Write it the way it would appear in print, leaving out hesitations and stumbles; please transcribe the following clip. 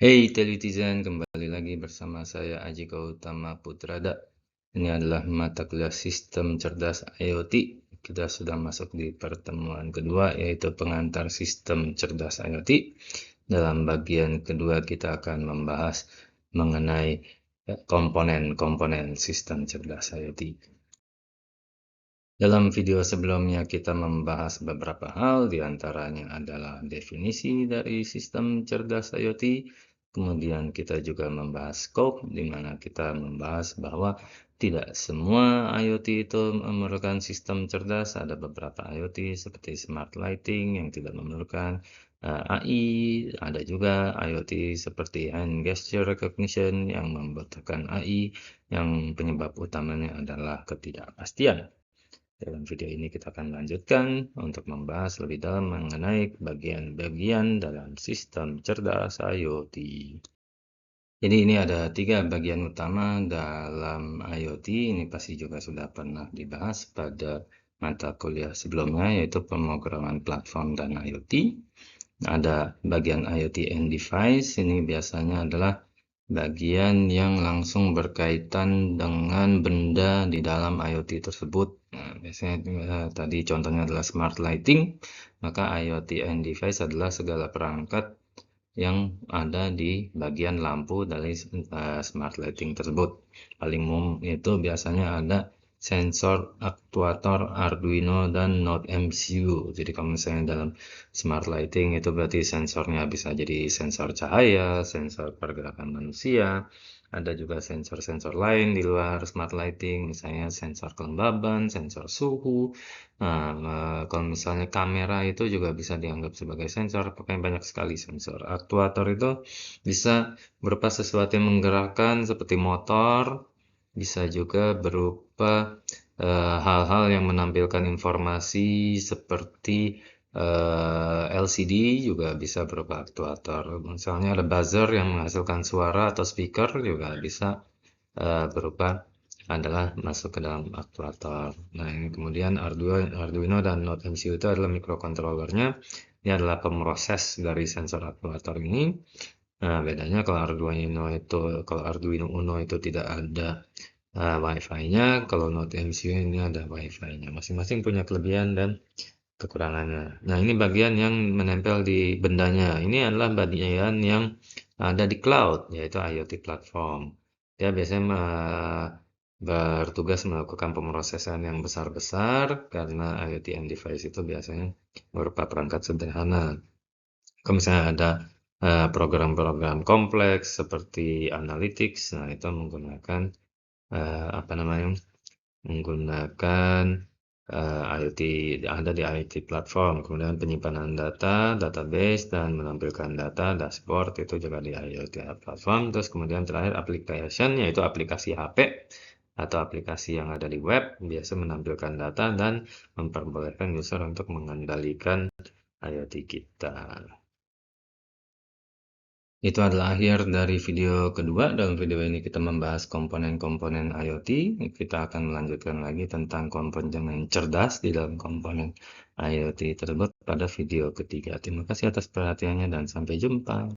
Hey Telitizen, kembali lagi bersama saya Aji Gautama Putrada. Ini adalah mata kuliah Sistem Cerdas IoT. Kita sudah masuk di pertemuan kedua, yaitu pengantar Sistem Cerdas IoT. Dalam bagian kedua kita akan membahas mengenai komponen-komponen Sistem Cerdas IoT. Dalam video sebelumnya kita membahas beberapa hal, diantaranya adalah definisi dari sistem cerdas IoT. Kemudian kita juga membahas scope, di mana kita membahas bahwa tidak semua IoT itu memerlukan sistem cerdas. Ada beberapa IoT seperti smart lighting yang tidak memerlukan AI. Ada juga IoT seperti hand gesture recognition yang membutuhkan AI, yang penyebab utamanya adalah ketidakpastian. Dalam video ini kita akan lanjutkan untuk membahas lebih dalam mengenai bagian-bagian dalam sistem cerdas IoT. Jadi ini ada 3 bagian utama dalam IoT, ini pasti juga sudah pernah dibahas pada mata kuliah sebelumnya, yaitu pemrograman platform dan IoT. Ada bagian IoT and device, ini biasanya adalah bagian yang langsung berkaitan dengan benda di dalam IoT tersebut. Nah, biasanya tadi contohnya adalah smart lighting, maka IoT and device adalah segala perangkat yang ada di bagian lampu dari smart lighting tersebut. Paling umum itu biasanya ada sensor, aktuator, Arduino, dan Node MCU. Jadi kalau misalnya dalam smart lighting itu berarti sensornya bisa jadi sensor cahaya, sensor pergerakan manusia, ada juga sensor-sensor lain di luar smart lighting, misalnya sensor kelembaban, sensor suhu. Nah, kalau misalnya kamera itu juga bisa dianggap sebagai sensor, pokoknya banyak sekali sensor. Aktuator itu bisa berupa sesuatu yang menggerakkan seperti motor, bisa juga berupa hal-hal yang menampilkan informasi seperti LCD, juga bisa berupa aktuator. Misalnya ada buzzer yang menghasilkan suara atau speaker, juga bisa berupa adalah masuk ke dalam aktuator. Nah, ini kemudian Arduino dan Node MCU itu adalah microcontrollernya. Ini adalah pemroses dari sensor aktuator ini. Nah, bedanya kalau Arduino Uno itu tidak ada Wi-Fi-nya, kalau Node MCU ini ada Wi-Fi-nya. Masing-masing punya kelebihan dan kekurangannya. Nah, ini bagian yang menempel di bendanya. Ini adalah bagian yang ada di cloud, yaitu IoT platform. Dia biasanya bertugas melakukan pemrosesan yang besar-besar, karena IoT and device itu biasanya berupa perangkat sederhana. Kalau misalnya ada program-program kompleks seperti analytics, nah itu menggunakan menggunakan IoT, ada di IoT platform. Kemudian penyimpanan data, database, dan menampilkan data, dashboard itu juga di IoT platform. Terus kemudian terakhir application, yaitu aplikasi HP atau aplikasi yang ada di web, biasa menampilkan data dan memperbolehkan user untuk mengendalikan IoT kita. Itu adalah akhir dari video kedua. Dalam video ini kita membahas komponen-komponen IoT. Kita akan melanjutkan lagi tentang komponen cerdas di dalam komponen IoT tersebut pada video ketiga. Terima kasih atas perhatiannya dan sampai jumpa.